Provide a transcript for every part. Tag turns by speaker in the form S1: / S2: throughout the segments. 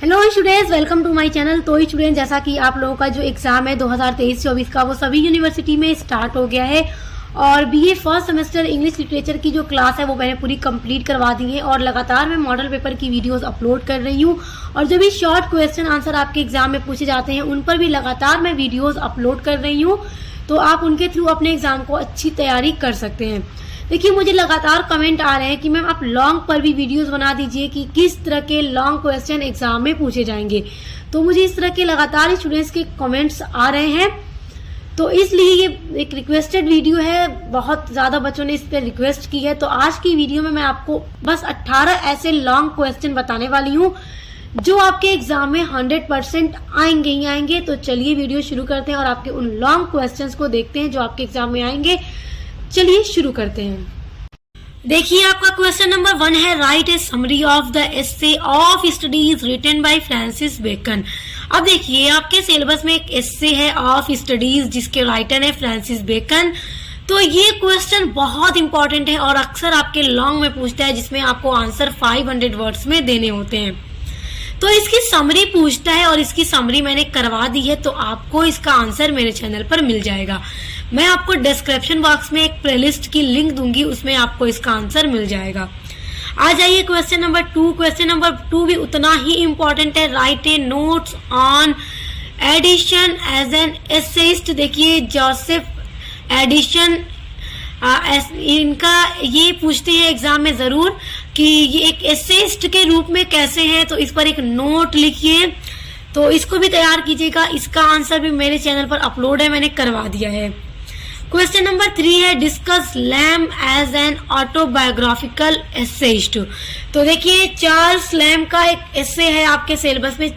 S1: Hello students, welcome to my channel. तो student, जैसा कि आप लोगों का जो एग्जाम है 2023-24 का वो सभी यूनिवर्सिटी में स्टार्ट हो गया है और BA first semester English literature की जो क्लास है वो मैंने पूरी कंप्लीट करवा दी है और लगातार मैं मॉडल पेपर की वीडियोस अपलोड कर रही हूँ और जो भी शॉर्ट क्वेश्चन आंसर आपके एग्जाम में पूछे जाते हैं उन पर भी लगातार मैं वीडियोज अपलोड कर रही हूँ, तो आप उनके थ्रू अपने एग्जाम को अच्छी तैयारी कर सकते हैं। देखिए, मुझे लगातार कमेंट आ रहे हैं कि मैम आप लॉन्ग पर भी वीडियोस बना दीजिए कि किस तरह के लॉन्ग क्वेश्चन एग्जाम में पूछे जाएंगे। तो मुझे इस तरह के लगातार स्टूडेंट्स के कमेंट्स आ रहे हैं, तो इसलिए ये एक रिक्वेस्टेड वीडियो है। बहुत ज़्यादा बच्चों ने इस पर रिक्वेस्ट की है, तो आज की वीडियो में मैं आपको बस 18 ऐसे लॉन्ग क्वेश्चन बताने वाली हूँ जो आपके एग्जाम में 100% आएंगे ही आएंगे। तो चलिए वीडियो शुरू करते हैं और आपके उन लॉन्ग क्वेश्चंस को देखते हैं जो आपके एग्जाम में आएंगे। चलिए शुरू करते हैं। देखिए, आपका क्वेश्चन नंबर 1 है, write a summary of the essay of studies written by Francis Bacon. अब देखिए, आपके सिलेबस में एक एसे है ऑफ स्टडीज जिसके राइटर है फ्रांसिस बेकन। तो ये क्वेश्चन बहुत इंपॉर्टेंट है और अक्सर आपके लॉन्ग में पूछता है जिसमें आपको आंसर 500 वर्ड्स में देने होते हैं। तो इसकी समरी पूछता है और इसकी समरी मैंने करवा दी है, तो आपको इसका आंसर मेरे चैनल पर मिल जाएगा। मैं आपको डिस्क्रिप्शन बॉक्स में एक प्लेलिस्ट की लिंक दूंगी, उसमें आपको इसका आंसर मिल जाएगा। आ जाइए क्वेश्चन नंबर 2। क्वेश्चन नंबर 2 भी उतना ही इम्पोर्टेंट है, write a notes on Addison as an essayist. देखिए, जोसेफ एडिशन इनका ये पूछते हैं एग्जाम में जरूर कि ये एक एसेइस्ट के रूप में कैसे हैं, तो इस पर एक नोट लिखिए, तो इसको भी तैयार कीजिएगा। इसका आंसर भी मेरे चैनल पर अपलोड है, मैंने करवा दिया है। क्वेश्चन नंबर 3 है, discuss Lamb as an autobiographical essayist. तो देखिए, चार्ल्स लैम का एक एसे है आपके सिलेबस में,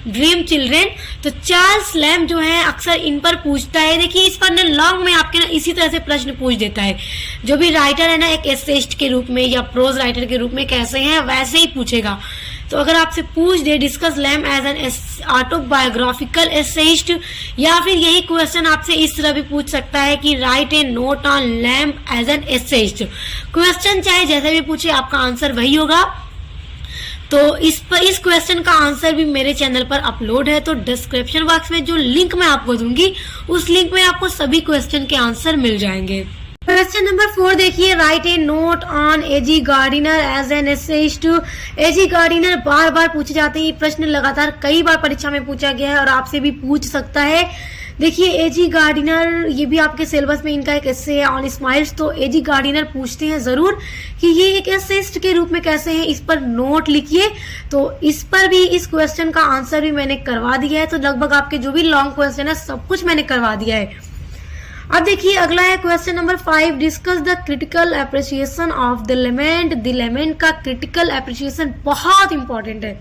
S1: ड्रीम चिल्ड्रेन। तो चार्ल्स लैम जो है अक्सर इन पर पूछता है। देखिए, इस पर ना लॉन्ग में आपके ना इसी तरह से प्रश्न पूछ देता है। जो भी राइटर है ना, एक एसेइस्ट के रूप में या प्रोज राइटर के रूप में कैसे हैं वैसे ही पूछेगा। तो अगर आपसे पूछ दे discuss Lamb as an autobiographical essayist, या फिर यही क्वेश्चन आपसे इस तरह भी पूछ सकता है कि write a note on Lamb as an essayist. Question चाहे जैसे भी पूछे, आपका आंसर वही होगा। तो इस क्वेश्चन का आंसर भी मेरे चैनल पर अपलोड है, तो डिस्क्रिप्शन बॉक्स में जो लिंक मैं आपको दूंगी उस लिंक में आपको सभी क्वेश्चन के आंसर मिल जाएंगे। क्वेश्चन नंबर 4 देखिए, write a note on A G Gardiner as an essayist. A G Gardiner बार बार पूछे जाते हैं, ये प्रश्न लगातार कई बार परीक्षा में पूछा गया है और आपसे भी पूछ सकता है। देखिए, एजी गार्डिनर ये भी आपके सिलेबस में इनका एक एसे है ऑन स्माइल्स। तो एजी गार्डिनर पूछते हैं जरूर कि ये एक एसेइस्ट के रूप में कैसे हैं, इस पर नोट लिखिए। तो इस पर भी इस क्वेश्चन का आंसर भी मैंने करवा दिया है। तो लगभग आपके जो भी लॉन्ग क्वेश्चन है सब कुछ मैंने करवा दिया है। अब देखिए, अगला है question number 5, discuss the critical appreciation of the lament. The lament का क्रिटिकल एप्रिसिएशन बहुत इंपॉर्टेंट है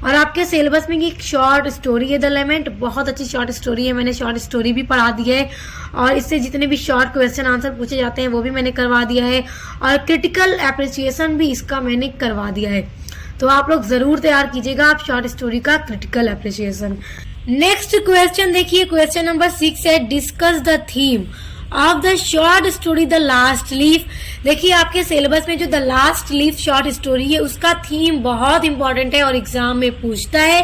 S1: और आपके सिलेबस में एक शॉर्ट स्टोरी है। द लेमेंट बहुत अच्छी शॉर्ट स्टोरी है, मैंने शॉर्ट स्टोरी भी पढ़ा दी है और इससे जितने भी शॉर्ट क्वेश्चन आंसर पूछे जाते हैं वो भी मैंने करवा दिया है और क्रिटिकल एप्रिसिएशन भी इसका मैंने करवा दिया है। तो आप लोग जरूर तैयार कीजिएगा आप शॉर्ट स्टोरी का क्रिटिकल एप्रिसिएशन। नेक्स्ट क्वेश्चन देखिए, क्वेश्चन नंबर 6 है, discuss the theme of the short story the last leaf. देखिए, आपके सिलेबस में जो the last leaf short story है उसका थीम बहुत इंपॉर्टेंट है और एग्जाम में पूछता है।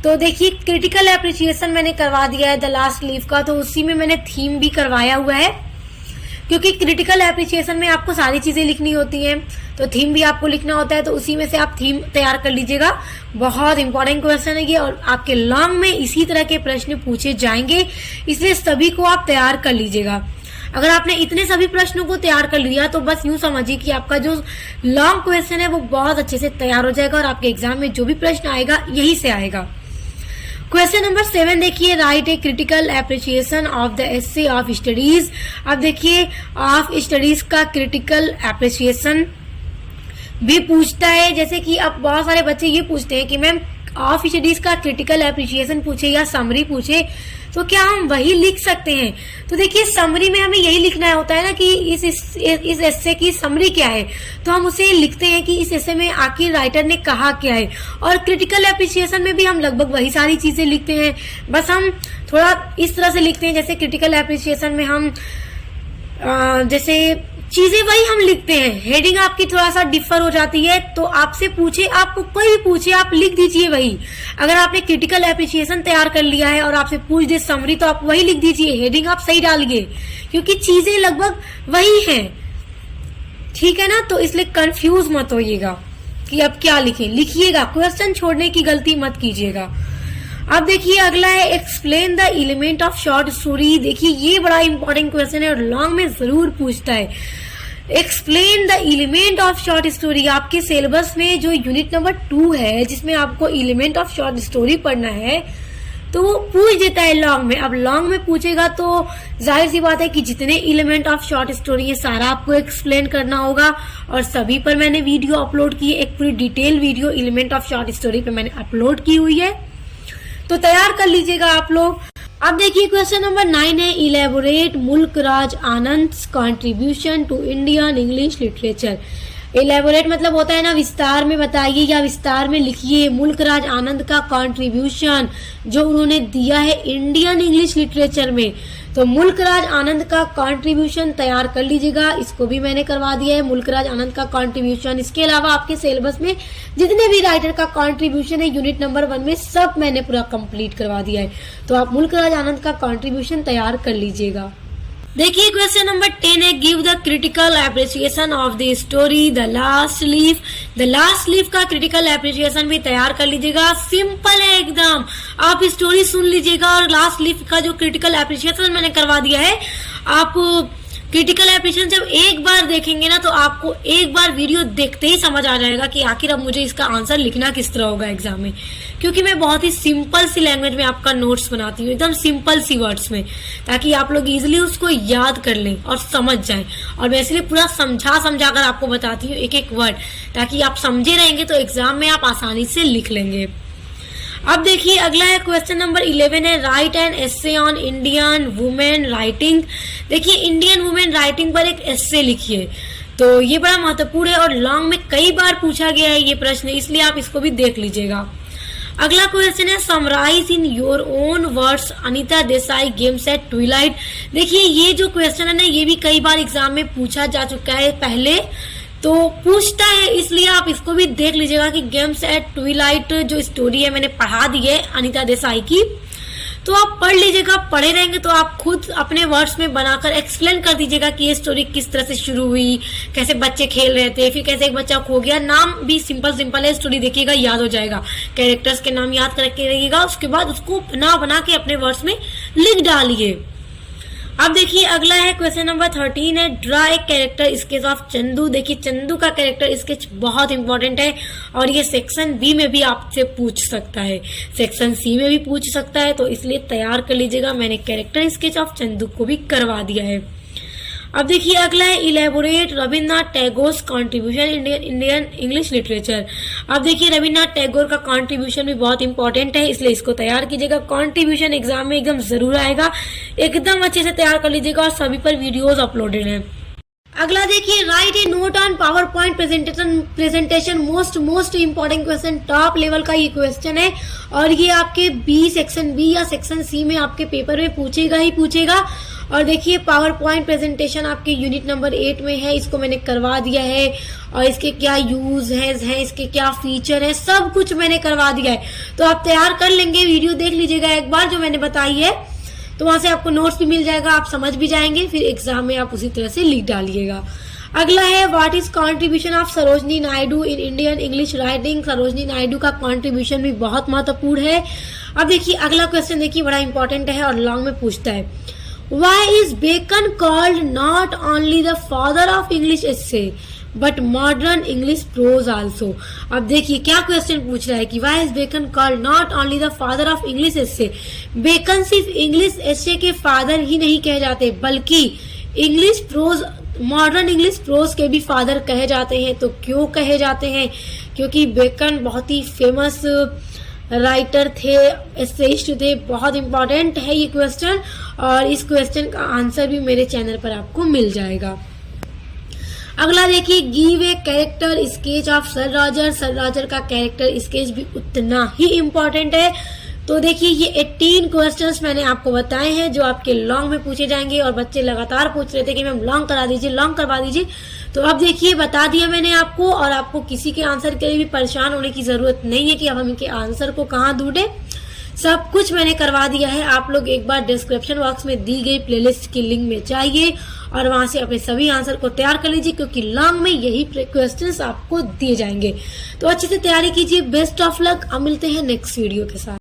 S1: तो देखिए, क्रिटिकल एप्रिसिएशन मैंने करवा दिया है द लास्ट लीफ का, तो उसी में मैंने थीम भी करवाया हुआ है क्योंकि क्रिटिकल एप्रिसिएशन में आपको सारी चीजें लिखनी होती हैं, तो थीम भी आपको लिखना होता है। तो उसी में से आप थीम तैयार कर लीजिएगा। बहुत इंपॉर्टेंट क्वेश्चन है ये और आपके लॉन्ग में इसी तरह के प्रश्न पूछे जाएंगे, इसलिए सभी को आप तैयार कर लीजिएगा। अगर आपने इतने सभी प्रश्नों को तैयार कर लिया तो बस यूं समझिए कि आपका जो लॉन्ग क्वेश्चन है वो बहुत अच्छे से तैयार हो जाएगा और आपके एग्जाम में जो भी प्रश्न आएगा यही से आएगा। क्वेश्चन नंबर 7 देखिए, write a critical appreciation of the essay of studies. अब देखिए, ऑफ स्टडीज का क्रिटिकल एप्रिसिएशन भी पूछता है। जैसे कि अब बहुत सारे बच्चे ये पूछते हैं कि मैम ऑफ स्टडीज का क्रिटिकल एप्रिसिएशन पूछे या समरी पूछे तो क्या हम वही लिख सकते हैं। तो देखिए, समरी में हमें यही लिखना होता है ना कि इस एसे की समरी क्या है, तो हम उसे लिखते हैं कि इस एसे में आखिर राइटर ने कहा क्या है। और क्रिटिकल एप्रिसिएशन में भी हम लगभग वही सारी चीजें लिखते हैं, बस हम थोड़ा इस तरह से लिखते हैं। जैसे क्रिटिकल एप्रिसिएशन में हम जैसे चीजें वही हम लिखते हैं, हेडिंग आपकी थोड़ा सा डिफर हो जाती है। तो आपसे पूछे, आपको कोई भी पूछे, आप लिख दीजिए वही। अगर आपने क्रिटिकल एप्रिसिएशन तैयार कर लिया है और आपसे पूछ दे समरी, तो आप वही लिख दीजिए, हेडिंग आप सही डालिए, क्योंकि चीजें लगभग वही हैं, ठीक है ना। तो इसलिए कंफ्यूज मत होइएगा कि अब क्या लिखें, लिखिएगा, क्वेश्चन छोड़ने की गलती मत कीजिएगा। अब देखिए अगला है explain the element of short story. देखिए ये बड़ा इंपॉर्टेंट क्वेश्चन है और लॉन्ग में जरूर पूछता है। Explain the element of short story आपके सिलेबस में जो यूनिट नंबर 2 है, जिसमें आपको एलिमेंट ऑफ शॉर्ट स्टोरी पढ़ना है, तो वो पूछ देता है लॉन्ग में। अब लॉन्ग में पूछेगा तो जाहिर सी बात है कि जितने एलिमेंट ऑफ शॉर्ट स्टोरी है सारा आपको एक्सप्लेन करना होगा, और सभी पर मैंने वीडियो अपलोड की है, एक पूरी detail video element of short story पे मैंने अपलोड की हुई है, तो तैयार कर लीजिएगा आप लोग। अब देखिए क्वेश्चन नंबर 9 है elaborate Mulk Raj Anand contribution to Indian English literature. Elaborate मतलब होता है ना विस्तार में बताइए या विस्तार में लिखिए मुल्क राज आनंद का कंट्रीब्यूशन जो उन्होंने दिया है इंडियन इंग्लिश लिटरेचर में। तो मुल्क राज आनंद का कंट्रीब्यूशन तैयार कर लीजिएगा, इसको भी मैंने करवा दिया है मुल्क राज आनंद का कंट्रीब्यूशन। इसके अलावा आपके सिलेबस में जितने भी राइटर का कंट्रीब्यूशन है यूनिट नंबर 1 में सब मैंने पूरा कंप्लीट करवा दिया है, तो आप मुल्क राज आनंद का कंट्रीब्यूशन तैयार कर लीजिएगा। देखिए क्वेश्चन नंबर 10 है give the critical appreciation of the story the last leaf. The last leaf का क्रिटिकल एप्रिसिएशन भी तैयार कर लीजिएगा, सिंपल है एकदम। आप स्टोरी सुन लीजिएगा और लास्ट लीफ का जो क्रिटिकल एप्रिसिएशन मैंने करवा दिया है, आप क्रिटिकल एप्रिसिएशन जब एक बार देखेंगे ना तो आपको एक बार वीडियो देखते ही समझ आ जाएगा कि आखिर अब मुझे इसका आंसर लिखना किस तरह होगा एग्जाम में, क्योंकि मैं बहुत ही सिंपल सी लैंग्वेज में आपका नोट्स बनाती हूँ, एकदम सिंपल सी वर्ड्स में, ताकि आप लोग इजीली उसको याद कर लें और समझ जाएं। और मैं इसलिए पूरा समझा कर आपको बताती हूँ एक एक वर्ड, ताकि आप समझे रहेंगे तो एग्जाम में आप आसानी से लिख लेंगे। अब देखिए अगला है क्वेश्चन नंबर 11 है write an essay on Indian women writing. देखिए इंडियन वुमेन राइटिंग पर एक एस्से लिखिए, तो ये बड़ा महत्वपूर्ण है और लॉन्ग में कई बार पूछा गया है ये प्रश्न, इसलिए आप इसको भी देख लीजिएगा। अगला क्वेश्चन है summarise in your own words Anita Desai games at twilight. देखिए ये जो क्वेश्चन है ना ये भी कई बार एग्जाम में पूछा जा चुका है पहले, तो पूछता है इसलिए आप इसको भी देख लीजिएगा कि गेम्स एट ट्विलाइट जो स्टोरी है मैंने पढ़ा दी है अनीता देसाई की, तो आप पढ़ लीजिएगा। पढ़े रहेंगे तो आप खुद अपने वर्ड्स में बनाकर एक्सप्लेन कर दीजिएगा कि ये स्टोरी किस तरह से शुरू हुई, कैसे बच्चे खेल रहे थे, फिर कैसे एक बच्चा खो गया। नाम भी सिंपल है, स्टोरी देखिएगा याद हो जाएगा, कैरेक्टर्स के नाम याद करके रहिएगा, उसके बाद उसको बना के अपने वर्ड्स में लिख डालिए। अब देखिए अगला है क्वेश्चन नंबर 13 है draw a character sketch of Chandu. देखिए चंदू का कैरेक्टर स्केच बहुत इंपॉर्टेंट है और ये सेक्शन बी में भी आपसे पूछ सकता है, सेक्शन सी में भी पूछ सकता है, तो इसलिए तैयार कर लीजिएगा। मैंने कैरेक्टर स्केच ऑफ चंदू को भी करवा दिया है। अब देखिए अगला है elaborate Rabindranath Tagore contribution Indian English literature. अब देखिए रविन्द्रनाथ टैगोर का कॉन्ट्रीब्यूशन भी बहुत इंपॉर्टेंट है, इसलिए इसको तैयार कीजिएगा। कॉन्ट्रीब्यूशन एग्जाम में एकदम जरूर आएगा, एकदम अच्छे से तैयार कर लीजिएगा और सभी पर वीडियोज अपलोडेड है। अगला देखिए write a note on power point presentation most important question, top level का ये क्वेश्चन है और ये आपके बी सेक्शन बी या सेक्शन सी में आपके पेपर में पूछेगा ही पूछेगा। और देखिए पावर पॉइंट प्रेजेंटेशन आपके यूनिट नंबर 8 में है, इसको मैंने करवा दिया है और इसके क्या यूज है इसके क्या फीचर है, सब कुछ मैंने करवा दिया है। तो आप तैयार कर लेंगे, वीडियो देख लीजिएगा एक बार जो मैंने बताई है, तो वहां से आपको नोट्स भी मिल जाएगा, आप समझ भी जाएंगे, फिर एग्जाम में आप उसी तरह से लिख डालिएगा। अगला है what is contribution of Sarojini Naidu in Indian English writing. Sarojini Naidu का कॉन्ट्रीब्यूशन भी बहुत महत्वपूर्ण है। अब देखिए अगला क्वेश्चन देखिए बड़ा इंपॉर्टेंट है और लॉन्ग में पूछता है Why is Bacon called not only the father of English essay but modern English prose also? अब देखिए क्या क्वेश्चन पूछ रहा है कि Why is Bacon called not only the father of English essay? Bacon सिर्फ इंग्लिश एसे के father ही नहीं कहे जाते बल्कि English prose modern English prose के भी फादर कहे जाते हैं। तो क्यों कहे जाते हैं? क्योंकि बेकन बहुत ही फेमस राइटर थे, एसेइस्ट थे। बहुत इंपॉर्टेंट है ये क्वेश्चन और इस क्वेश्चन का आंसर भी मेरे चैनल पर आपको मिल जाएगा। अगला देखिए give a character sketch of sir Roger. Sir Roger का कैरेक्टर स्केच भी उतना ही इम्पोर्टेंट है। तो देखिए ये 18 क्वेश्चंस मैंने आपको बताए हैं जो आपके लॉन्ग में पूछे जाएंगे, और बच्चे लगातार पूछ रहे थे कि मैम लॉन्ग करा दीजिए, लॉन्ग करवा दीजिए। तो अब देखिए बता दिया मैंने आपको, और आपको किसी के आंसर के लिए भी परेशान होने की जरूरत नहीं है कि अब हम इनके आंसर को कहाँ ढूंढे। सब कुछ मैंने करवा दिया है। आप लोग एक बार डिस्क्रिप्शन बॉक्स में दी गई प्लेलिस्ट की लिंक में जाइए और वहां से अपने सभी आंसर को तैयार कर लीजिए, क्योंकि लॉन्ग में यही क्वेश्चंस आपको दिए जाएंगे। तो अच्छे से तैयारी कीजिए। Best of luck. अब मिलते हैं नेक्स्ट वीडियो के साथ।